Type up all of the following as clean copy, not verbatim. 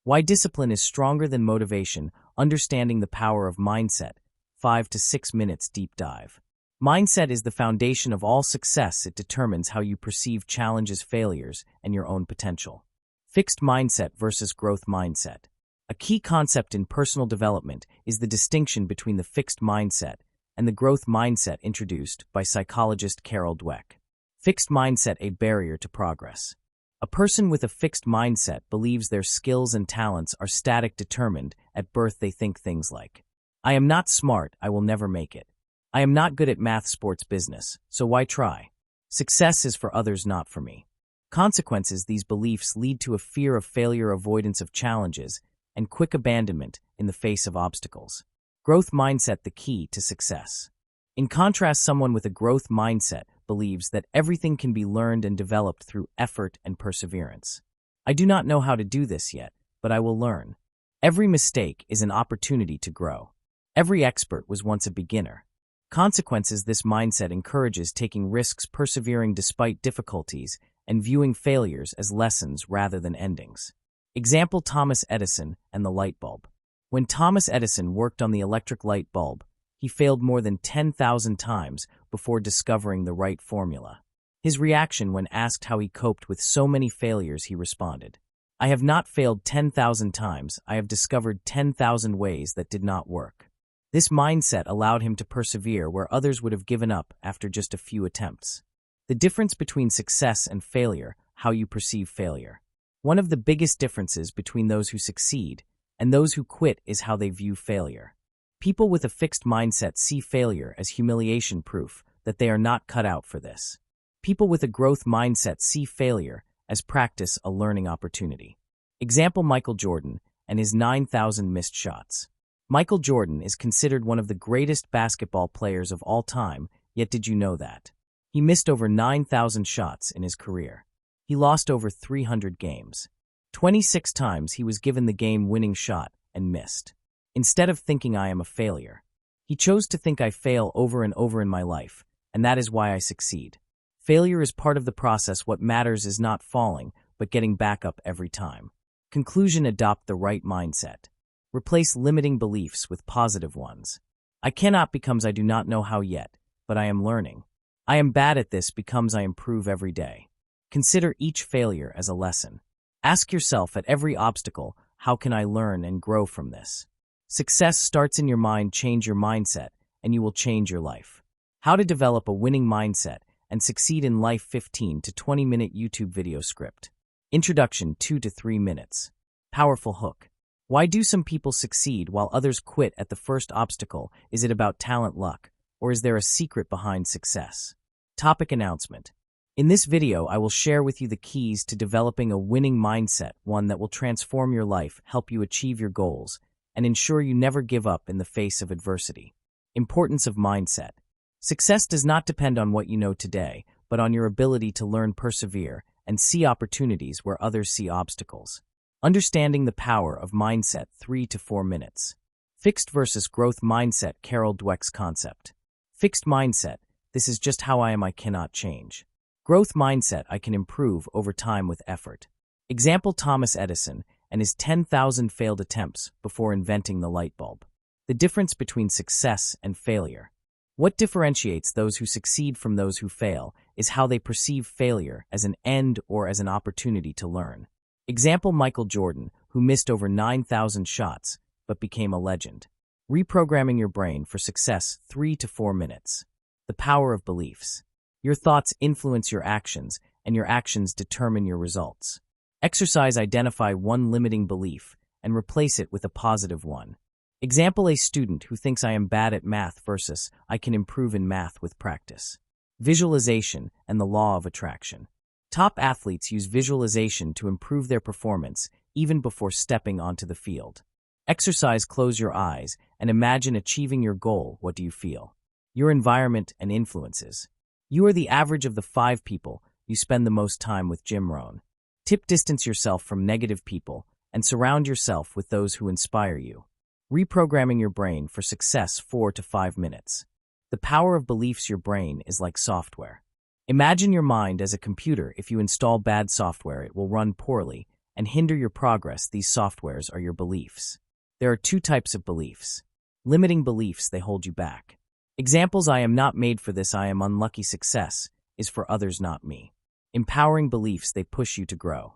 Why discipline is stronger than motivation, understanding the power of mindset. 5 to 6 minutes deep dive. Mindset is the foundation of all success. It determines how you perceive challenges, failures, and your own potential. Fixed mindset versus growth mindset. A key concept in personal development is the distinction between the fixed mindset and the growth mindset introduced by psychologist Carol Dweck. Fixed mindset, a barrier to progress. A person with a fixed mindset believes their skills and talents are static, determined. At birth they think things like, I am not smart, I will never make it. I am not good at math, sports, business, so why try? Success is for others, not for me. Consequences, these beliefs lead to a fear of failure, avoidance of challenges, and quick abandonment in the face of obstacles. Growth mindset, the key to success. In contrast, someone with a growth mindset believes that everything can be learned and developed through effort and perseverance. I do not know how to do this yet, but I will learn. Every mistake is an opportunity to grow. Every expert was once a beginner. Consequences, this mindset encourages taking risks, persevering despite difficulties, and viewing failures as lessons rather than endings. Example: Thomas Edison and the light bulb. When Thomas Edison worked on the electric light bulb, he failed more than 10,000 times before discovering the right formula. His reaction when asked how he coped with so many failures, he responded, I have not failed 10,000 times, I have discovered 10,000 ways that did not work. This mindset allowed him to persevere where others would have given up after just a few attempts. The difference between success and failure, how you perceive failure. One of the biggest differences between those who succeed and those who quit is how they view failure. People with a fixed mindset see failure as humiliation, proof that they are not cut out for this. People with a growth mindset see failure as practice, a learning opportunity. Example: Michael Jordan and his 9,000 missed shots. Michael Jordan is considered one of the greatest basketball players of all time, yet did you know that? He missed over 9,000 shots in his career. He lost over 300 games. 26 times he was given the game-winning shot and missed. Instead of thinking I am a failure, he chose to think I fail over and over in my life, and that is why I succeed. Failure is part of the process. What matters is not falling, but getting back up every time. Conclusion: adopt the right mindset. Replace limiting beliefs with positive ones. I cannot becomes I do not know how yet, but I am learning. I am bad at this becomes I improve every day. Consider each failure as a lesson. Ask yourself at every obstacle, how can I learn and grow from this? Success starts in your mind. Change your mindset, and you will change your life. How to develop a winning mindset and succeed in life. 15 to 20-minute YouTube video script. Introduction: 2 to 3 minutes. Powerful hook. Why do some people succeed while others quit at the first obstacle? Is it about talent, luck, or is there a secret behind success? Topic announcement. In this video, I will share with you the keys to developing a winning mindset, one that will transform your life, help you achieve your goals, and ensure you never give up in the face of adversity. Importance of mindset. Success does not depend on what you know today, but on your ability to learn, persevere, and see opportunities where others see obstacles. Understanding the power of mindset. 3 to 4 minutes. Fixed versus growth mindset. Carol Dweck's concept. Fixed mindset: this is just how I am, I cannot change. Growth mindset: I can improve over time with effort. Example: Thomas Edison and his 10,000 failed attempts before inventing the light bulb. The difference between success and failure. What differentiates those who succeed from those who fail is how they perceive failure, as an end or as an opportunity to learn. Example: Michael Jordan, who missed over 9,000 shots but became a legend. Reprogramming your brain for success. 3 to 4 minutes. The power of beliefs. Your thoughts influence your actions, and your actions determine your results. Exercise: identify one limiting belief and replace it with a positive one. Example: a student who thinks I am bad at math versus I can improve in math with practice. Visualization and the law of attraction. Top athletes use visualization to improve their performance even before stepping onto the field. Exercise: close your eyes and imagine achieving your goal. What do you feel? Your environment and influences. You are the average of the 5 people you spend the most time with. Jim Rohn. Tip: distance yourself from negative people and surround yourself with those who inspire you. Reprogramming your brain for success. 4 to 5 minutes. The power of beliefs. Your brain is like software. Imagine your mind as a computer. If you install bad software, it will run poorly and hinder your progress. These softwares are your beliefs. There are two types of beliefs. Limiting beliefs, they hold you back. Examples: I am not made for this, I am unlucky. Success is for others, not me. Empowering beliefs, they push you to grow.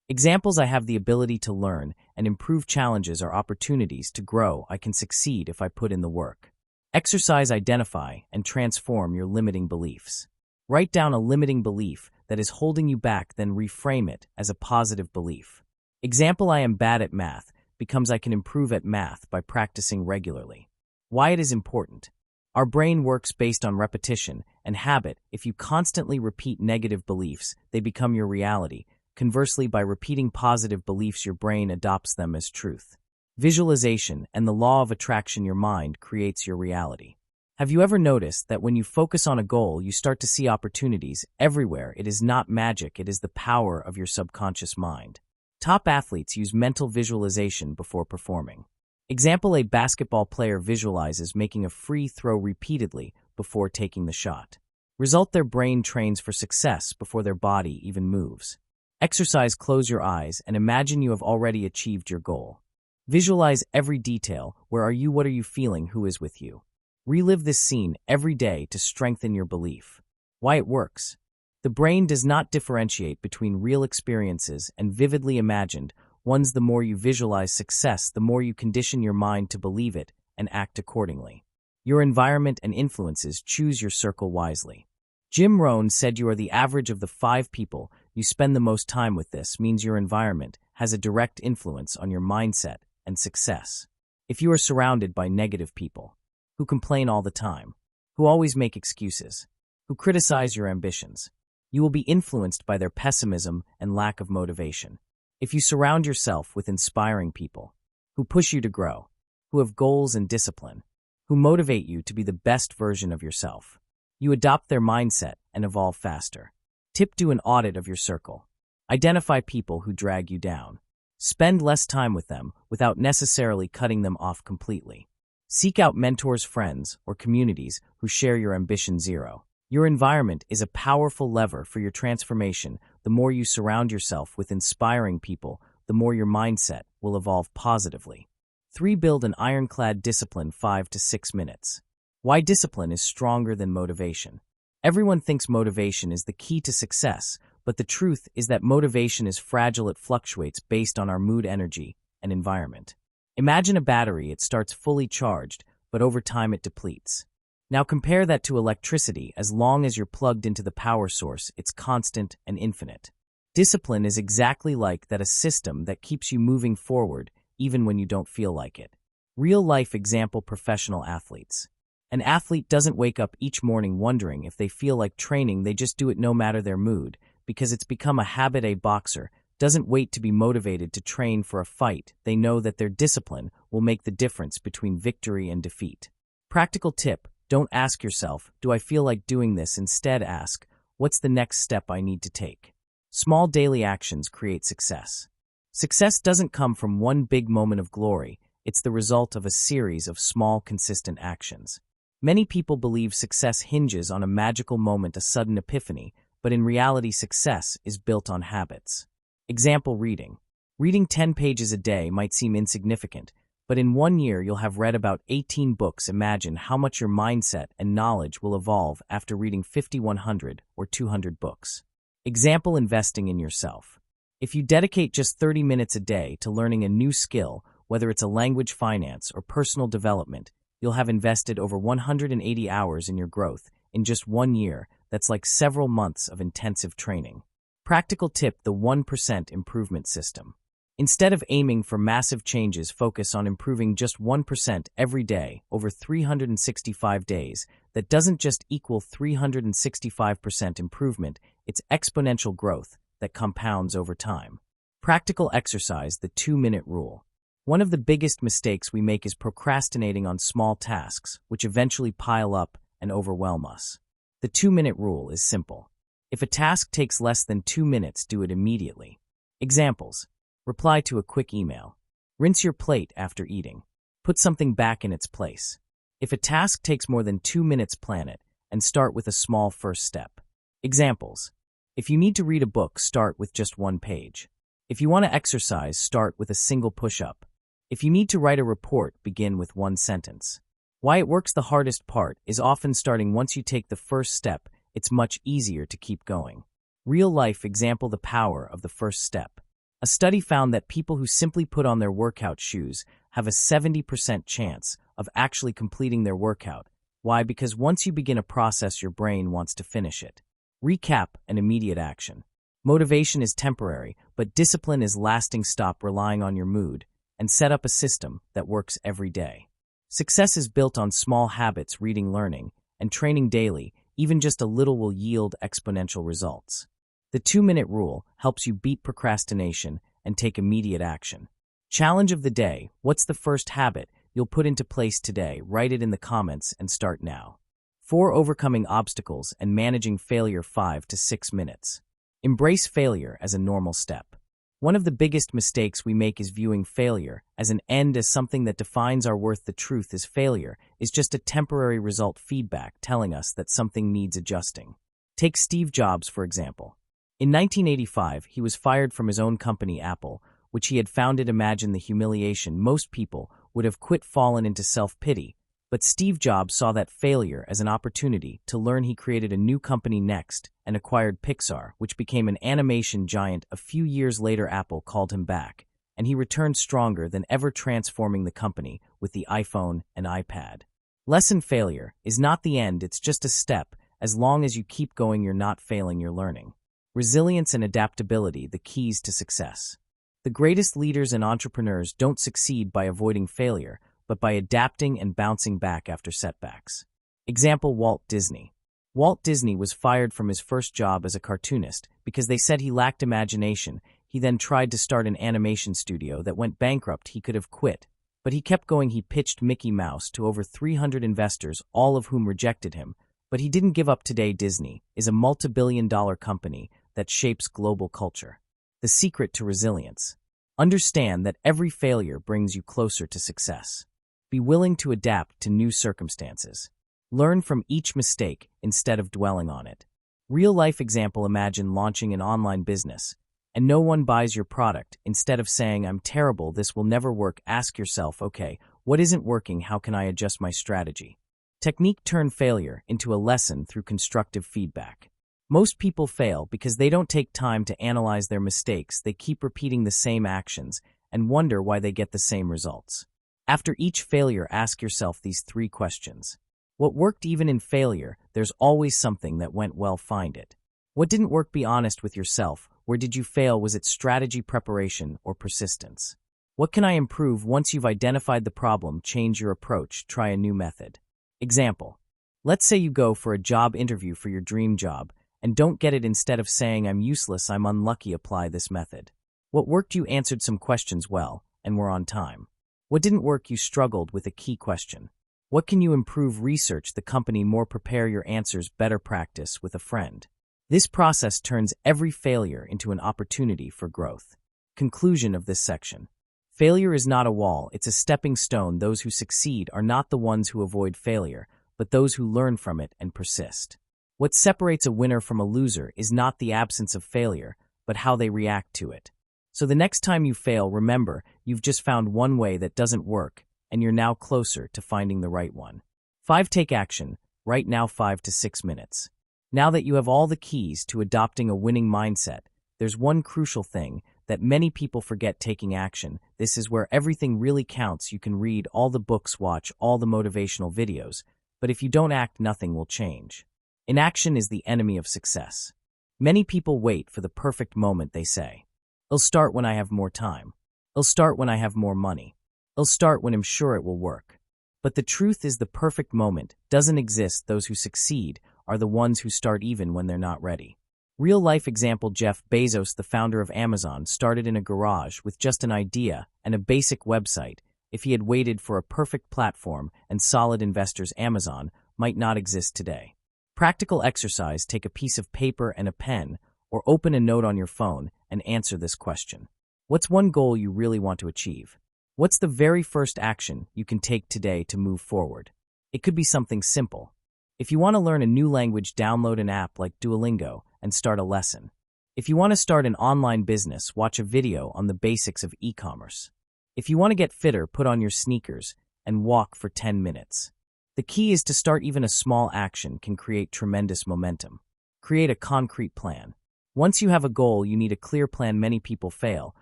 Examples: I have the ability to learn and improve. Challenges are opportunities to grow. I can succeed if I put in the work. Exercise: identify and transform your limiting beliefs. Write down a limiting belief that is holding you back, then reframe it as a positive belief. Example: I am bad at math becomes I can improve at math by practicing regularly. Why it is important. Our brain works based on repetition and habit. If you constantly repeat negative beliefs, they become your reality. Conversely, by repeating positive beliefs, your brain adopts them as truth. Visualization and the law of attraction: your mind creates your reality. Have you ever noticed that when you focus on a goal, you start to see opportunities everywhere? It is not magic, it is the power of your subconscious mind. Top athletes use mental visualization before performing. Example: a basketball player visualizes making a free throw repeatedly before taking the shot. Result: their brain trains for success before their body even moves. Exercise: close your eyes and imagine you have already achieved your goal. Visualize every detail. Where are you? What are you feeling? Who is with you? Relive this scene every day to strengthen your belief. Why it works. The brain does not differentiate between real experiences and vividly imagined ones. The more you visualize success, the more you condition your mind to believe it and act accordingly. Your environment and influences: choose your circle wisely. Jim Rohn said you are the average of the 5 people you spend the most time with. This means your environment has a direct influence on your mindset and success. If you are surrounded by negative people, who complain all the time, who always make excuses, who criticize your ambitions, you will be influenced by their pessimism and lack of motivation. If you surround yourself with inspiring people, who push you to grow, who have goals and discipline, who motivate you to be the best version of yourself, you adopt their mindset and evolve faster. Tip: do an audit of your circle. Identify people who drag you down. Spend less time with them without necessarily cutting them off completely. Seek out mentors, friends, or communities who share your ambition. 0. Your environment is a powerful lever for your transformation. The more you surround yourself with inspiring people, the more your mindset will evolve positively. 3. Build an ironclad discipline. 5 to 6 minutes. Why discipline is stronger than motivation. Everyone thinks motivation is the key to success, but the truth is that motivation is fragile. It fluctuates based on our mood, energy, and environment. Imagine a battery. It starts fully charged, but over time it depletes. Now compare that to electricity. As long as you're plugged into the power source, it's constant and infinite. Discipline is exactly like that, a system that keeps you moving forward even when you don't feel like it. Real-life example: professional athletes. An athlete doesn't wake up each morning wondering if they feel like training. They just do it no matter their mood, because it's become a habit. A boxer doesn't wait to be motivated to train for a fight. They know that their discipline will make the difference between victory and defeat. Practical tip: don't ask yourself, do I feel like doing this? Instead ask, what's the next step I need to take? Small daily actions create success. Success doesn't come from one big moment of glory. It's the result of a series of small, consistent actions. Many people believe success hinges on a magical moment, a sudden epiphany, but in reality, success is built on habits. Example: reading. Reading 10 pages a day might seem insignificant, but in 1 year you'll have read about 18 books. Imagine how much your mindset and knowledge will evolve after reading 50, 100, or 200 books. Example: investing in yourself. If you dedicate just 30 minutes a day to learning a new skill, whether it's a language, finance, or personal development, you'll have invested over 180 hours in your growth in just 1 year. That's like several months of intensive training. Practical tip: the 1% improvement system. Instead of aiming for massive changes, focus on improving just 1% every day over 365 days. That doesn't just equal 365% improvement, it's exponential growth that compounds over time. Practical exercise: the 2-minute rule. One of the biggest mistakes we make is procrastinating on small tasks, which eventually pile up and overwhelm us. The 2-minute rule is simple. If a task takes less than 2 minutes, do it immediately. Examples: reply to a quick email. Rinse your plate after eating. Put something back in its place. If a task takes more than 2 minutes, plan it and start with a small first step. Examples: if you need to read a book, start with just 1 page. If you want to exercise, start with a single push-up. If you need to write a report, begin with one sentence. Why it works the hardest part is often starting. Once you take the first step, it's much easier to keep going. Real-life example: the power of the first step. A study found that people who simply put on their workout shoes have a 70% chance of actually completing their workout. Why? Because once you begin a process, your brain wants to finish it. Recap and immediate action. Motivation is temporary, but discipline is lasting. Stop relying on your mood and set up a system that works every day. Success is built on small habits: reading, learning, and training daily. Even just a little will yield exponential results. The 2-minute rule helps you beat procrastination and take immediate action. Challenge of the day: what's the first habit you'll put into place today? Write it in the comments and start now. 4. Overcoming obstacles and managing failure. 5 to 6 minutes. Embrace failure as a normal step. One of the biggest mistakes we make is viewing failure as an end, as something that defines our worth. The truth is, failure is just a temporary result, feedback telling us that something needs adjusting. Take Steve Jobs, for example. In 1985, he was fired from his own company, Apple, which he had founded. Imagine the humiliation. Most people would have quit, fallen into self-pity. But Steve Jobs saw that failure as an opportunity to learn. He created a new company next and acquired Pixar, which became an animation giant. A few years later, Apple called him back, and he returned stronger than ever, transforming the company with the iPhone and iPad. Lesson: failure is not the end, it's just a step. As long as you keep going, you're not failing, you're learning. Resilience and adaptability, the keys to success. The greatest leaders and entrepreneurs don't succeed by avoiding failure, but by adapting and bouncing back after setbacks. Example: Walt Disney. Walt Disney was fired from his first job as a cartoonist because they said he lacked imagination. He then tried to start an animation studio that went bankrupt. He could have quit, but he kept going. He pitched Mickey Mouse to over 300 investors, all of whom rejected him. But he didn't give up. Today, Disney is a multi-billion-dollar company that shapes global culture. The secret to resilience: understand that every failure brings you closer to success. Be willing to adapt to new circumstances. Learn from each mistake instead of dwelling on it. Real-life example: imagine launching an online business, and no one buys your product. Instead of saying, "I'm terrible, this will never work," ask yourself, "Okay, what isn't working? How can I adjust my strategy?" Technique: turn failure into a lesson through constructive feedback. Most people fail because they don't take time to analyze their mistakes. They keep repeating the same actions and wonder why they get the same results. After each failure, ask yourself these 3 questions. What worked? Even in failure, there's always something that went well. Find it. What didn't work? Be honest with yourself. Where did you fail? Was it strategy, preparation, or persistence? What can I improve? Once you've identified the problem, change your approach. Try a new method. Example: let's say you go for a job interview for your dream job and don't get it. Instead of saying, "I'm useless, I'm unlucky," apply this method. What worked? You answered some questions well and were on time. What didn't work? You struggled with a key question. What can you improve? Research the company more. Prepare your answers better. Practice with a friend. This process turns every failure into an opportunity for growth. Conclusion of this section: failure is not a wall, it's a stepping stone. Those who succeed are not the ones who avoid failure, but those who learn from it and persist. What separates a winner from a loser is not the absence of failure, but how they react to it. So the next time you fail, remember, you've just found one way that doesn't work, and you're now closer to finding the right one. 5. Take action, right now. 5 to 6 minutes. Now that you have all the keys to adopting a winning mindset, there's one crucial thing that many people forget: taking action. This is where everything really counts. You can read all the books, watch all the motivational videos, but if you don't act, nothing will change. Inaction is the enemy of success. Many people wait for the perfect moment. They say, "I'll start when I have more time. I'll start when I have more money. I'll start when I'm sure it will work." But the truth is, the perfect moment doesn't exist. Those who succeed are the ones who start even when they're not ready. Real-life example: Jeff Bezos, the founder of Amazon, started in a garage with just an idea and a basic website. If he had waited for a perfect platform and solid investors, Amazon might not exist today. Practical exercise: take a piece of paper and a pen, or open a note on your phone and answer this question. What's one goal you really want to achieve? What's the very first action you can take today to move forward? It could be something simple. If you want to learn a new language, download an app like Duolingo and start a lesson. If you want to start an online business, watch a video on the basics of e-commerce. If you want to get fitter, put on your sneakers and walk for 10 minutes. The key is to start. Even a small action can create tremendous momentum. Create a concrete plan. Once you have a goal, you need a clear plan. Many people fail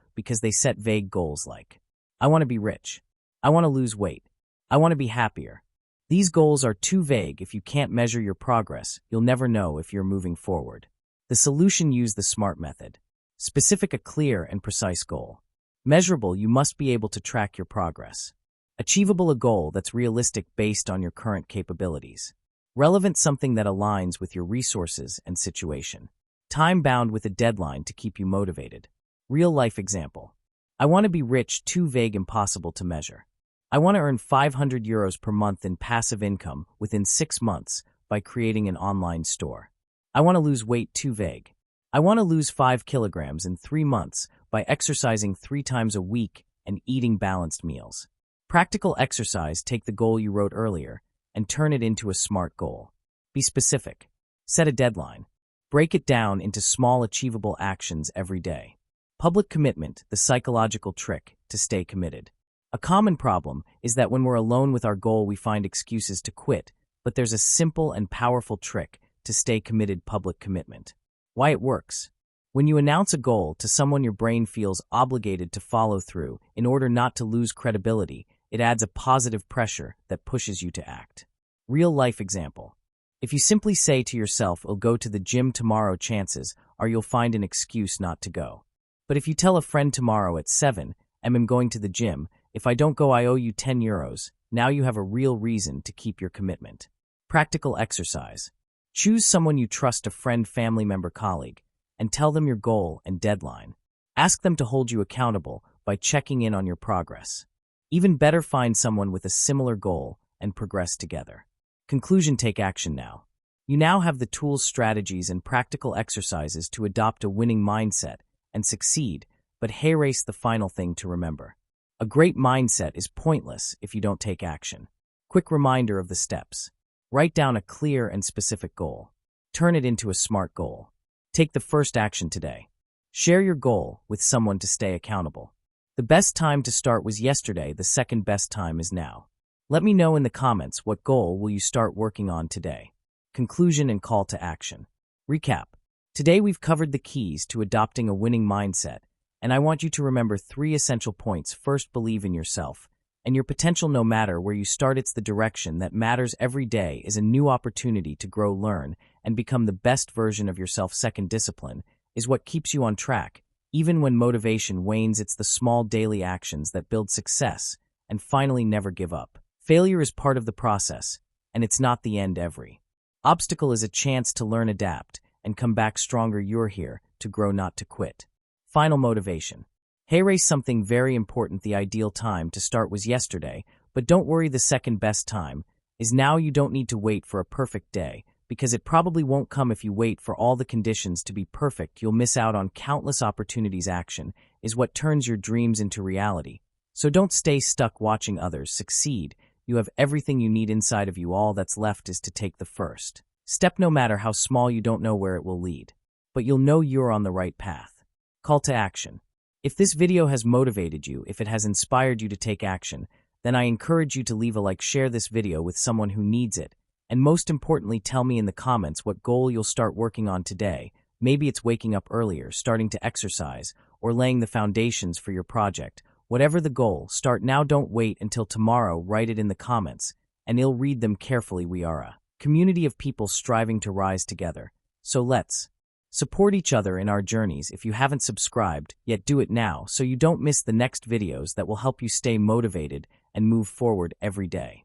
because they set vague goals like, I want to be rich. I want to lose weight. I want to be happier. These goals are too vague. If you can't measure your progress, you'll never know if you're moving forward. The solution: use the SMART method. Specific: a clear and precise goal. Measurable: you must be able to track your progress. Achievable: a goal that's realistic based on your current capabilities. Relevant: something that aligns with your resources and situation. Time-bound: with a deadline to keep you motivated. Real-life example. I want to be rich. Too vague, impossible to measure. I want to earn €500 per month in passive income within 6 months by creating an online store. I want to lose weight. Too vague. I want to lose 5 kilograms in 3 months by exercising 3 times a week and eating balanced meals. Practical exercise: take the goal you wrote earlier and turn it into a SMART goal. Be specific. Set a deadline. Break it down into small, achievable actions every day. Public commitment: the psychological trick to stay committed. A common problem is that when we're alone with our goal, we find excuses to quit, but there's a simple and powerful trick to stay committed: public commitment. Why it works. When you announce a goal to someone, your brain feels obligated to follow through. In order not to lose credibility, it adds a positive pressure that pushes you to act. Real-life example. If you simply say to yourself, I'll go to the gym tomorrow, chances are you'll find an excuse not to go. But if you tell a friend, tomorrow at 7, I'm going to the gym, if I don't go I owe you €10, now you have a real reason to keep your commitment. Practical exercise. Choose someone you trust, a friend, family member, colleague, and tell them your goal and deadline. Ask them to hold you accountable by checking in on your progress. Even better, find someone with a similar goal and progress together. Conclusion: take action now. You now have the tools, strategies, and practical exercises to adopt a winning mindset and succeed, but here's the final thing to remember. A great mindset is pointless if you don't take action. Quick reminder of the steps. Write down a clear and specific goal. Turn it into a SMART goal. Take the first action today. Share your goal with someone to stay accountable. The best time to start was yesterday. The second best time is now. Let me know in the comments, what goal will you start working on today? Conclusion and call to action. Recap. Today we've covered the keys to adopting a winning mindset, and I want you to remember 3 essential points. First, believe in yourself and your potential. No matter where you start, it's the direction that matters. Every day is a new opportunity to grow, learn, and become the best version of yourself. Second, discipline is what keeps you on track. Even when motivation wanes, it's the small daily actions that build success. And finally, never give up. Failure is part of the process, and it's not the end. Every obstacle is a chance to learn, adapt, and come back stronger. You're here to grow, not to quit. Final motivation. Here's something very important. The ideal time to start was yesterday, but don't worry, the second best time is now. You don't need to wait for a perfect day, because it probably won't come. If you wait for all the conditions to be perfect, you'll miss out on countless opportunities. Action is what turns your dreams into reality. So don't stay stuck watching others succeed. You have everything you need inside of you. All that's left is to take the first step. No matter how small, you don't know where it will lead, but you'll know you're on the right path. Call to action. If this video has motivated you, if it has inspired you to take action, then I encourage you to leave a like, share this video with someone who needs it, and most importantly, tell me in the comments what goal you'll start working on today. Maybe it's waking up earlier, starting to exercise, or laying the foundations for your project. Whatever the goal, start now. Don't wait until tomorrow. Write it in the comments, and I'll read them carefully. We are a community of people striving to rise together, so let's support each other in our journeys. If you haven't subscribed yet, do it now so you don't miss the next videos that will help you stay motivated and move forward every day.